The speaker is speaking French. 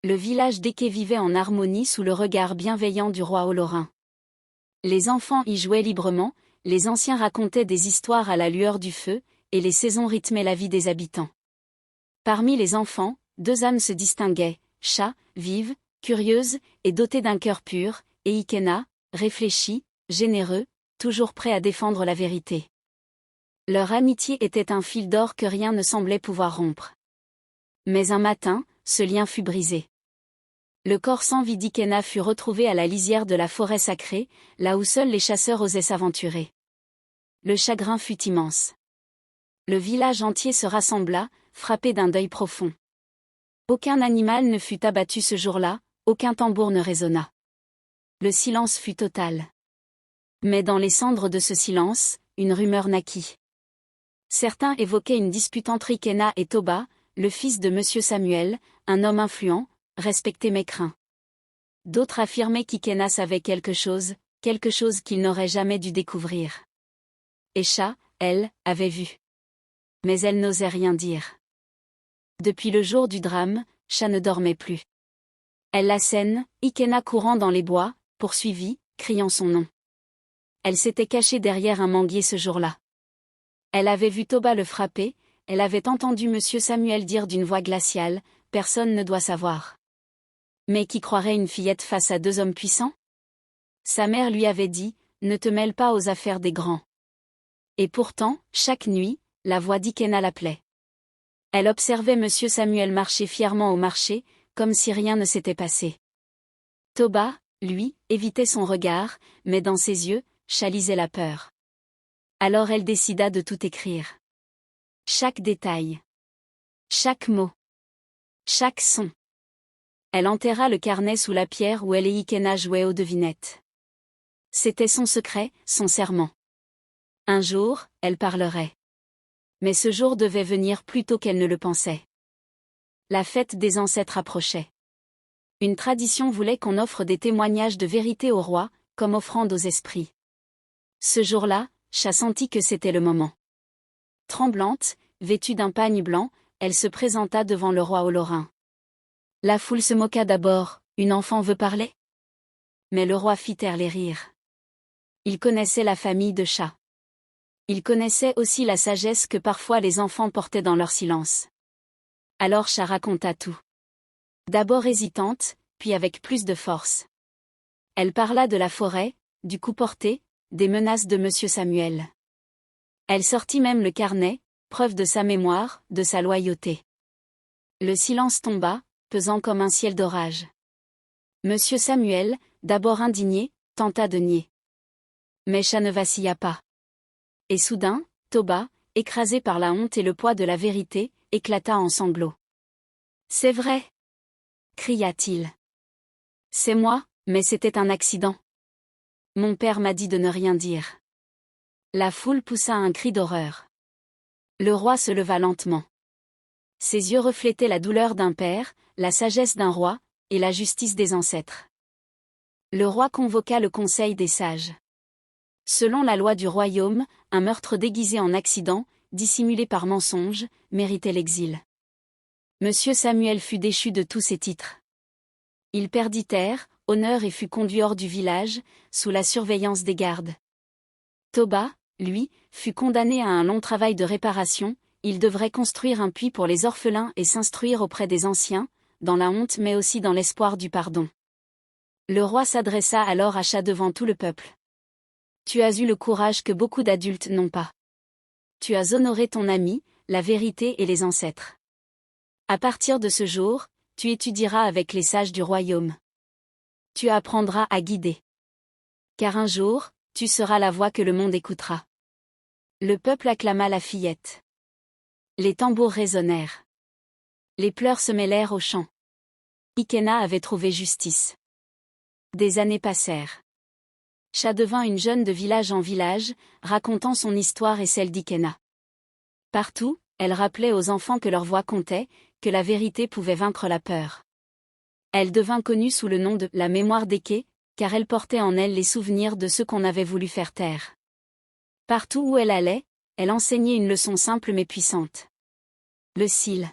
Le village d'Eke vivait en harmonie sous le regard bienveillant du roi Olorin. Les enfants y jouaient librement, les anciens racontaient des histoires à la lueur du feu, et les saisons rythmaient la vie des habitants. Parmi les enfants, 2 âmes se distinguaient, Sha, vive, curieuse, et dotée d'un cœur pur, et Ikena, réfléchi, généreux, toujours prêt à défendre la vérité. Leur amitié était un fil d'or que rien ne semblait pouvoir rompre. Mais un matin, ce lien fut brisé. Le corps sans vie d'Ikena fut retrouvé à la lisière de la forêt sacrée, là où seuls les chasseurs osaient s'aventurer. Le chagrin fut immense. Le village entier se rassembla, frappé d'un deuil profond. Aucun animal ne fut abattu ce jour-là, aucun tambour ne résonna. Le silence fut total. Mais dans les cendres de ce silence, une rumeur naquit. Certains évoquaient une dispute entre Ikena et Toba, le fils de Monsieur Samuel, un homme influent, respecté mais craint. D'autres affirmaient qu'Ikena savait quelque chose qu'il n'aurait jamais dû découvrir. Et Sha, elle, avait vu. Mais elle n'osait rien dire. Depuis le jour du drame, Sha ne dormait plus. Elle l'assène, Ikena courant dans les bois, poursuivit, criant son nom. Elle s'était cachée derrière un manguier ce jour-là. Elle avait vu Toba le frapper, elle avait entendu Monsieur Samuel dire d'une voix glaciale, « Personne ne doit savoir. » Mais qui croirait une fillette face à 2 hommes puissants? Sa mère lui avait dit, « Ne te mêle pas aux affaires des grands. » Et pourtant, chaque nuit, la voix d'Ikena l'appelait. Elle observait Monsieur Samuel marcher fièrement au marché, comme si rien ne s'était passé. Toba, lui, évitait son regard, mais dans ses yeux, chalisait la peur. Alors elle décida de tout écrire. Chaque détail. Chaque mot. Chaque son. Elle enterra le carnet sous la pierre où elle et Ikena jouaient aux devinettes. C'était son secret, son serment. Un jour, elle parlerait. Mais ce jour devait venir plus tôt qu'elle ne le pensait. La fête des ancêtres approchait. Une tradition voulait qu'on offre des témoignages de vérité au roi, comme offrande aux esprits. Ce jour-là, Sha sentit que c'était le moment. Tremblante, vêtue d'un pagne blanc, elle se présenta devant le roi Olorin. La foule se moqua d'abord, une enfant veut parler? Mais le roi fit taire les rires. Il connaissait la famille de Sha. Il connaissait aussi la sagesse que parfois les enfants portaient dans leur silence. Alors Sha raconta tout. D'abord hésitante, puis avec plus de force. Elle parla de la forêt, du coup porté, des menaces de Monsieur Samuel. Elle sortit même le carnet, preuve de sa mémoire, de sa loyauté. Le silence tomba, pesant comme un ciel d'orage. Monsieur Samuel, d'abord indigné, tenta de nier. Mais Sha ne vacilla pas. Et soudain, Toba, écrasé par la honte et le poids de la vérité, éclata en sanglots. « C'est vrai !» cria-t-il. « C'est moi, mais c'était un accident. Mon père m'a dit de ne rien dire. » La foule poussa un cri d'horreur. Le roi se leva lentement. Ses yeux reflétaient la douleur d'un père, la sagesse d'un roi, et la justice des ancêtres. Le roi convoqua le conseil des sages. Selon la loi du royaume, un meurtre déguisé en accident, dissimulé par mensonge, méritait l'exil. Monsieur Samuel fut déchu de tous ses titres. Il perdit terre, honneur et fut conduit hors du village, sous la surveillance des gardes. Toba, lui, fut condamné à un long travail de réparation, il devrait construire un puits pour les orphelins et s'instruire auprès des anciens, dans la honte mais aussi dans l'espoir du pardon. Le roi s'adressa alors à Sha devant tout le peuple. Tu as eu le courage que beaucoup d'adultes n'ont pas. Tu as honoré ton ami, la vérité et les ancêtres. À partir de ce jour, tu étudieras avec les sages du royaume. Tu apprendras à guider. Car un jour, tu seras la voix que le monde écoutera. Le peuple acclama la fillette. Les tambours résonnèrent. Les pleurs se mêlèrent aux chants. Ikena avait trouvé justice. Des années passèrent. Sha devint une jeune de village en village, racontant son histoire et celle d'Ikena. Partout, elle rappelait aux enfants que leur voix comptait, que la vérité pouvait vaincre la peur. Elle devint connue sous le nom de « la mémoire d'Eke », car elle portait en elle les souvenirs de ceux qu'on avait voulu faire taire. Partout où elle allait, elle enseignait une leçon simple mais puissante. Le cil.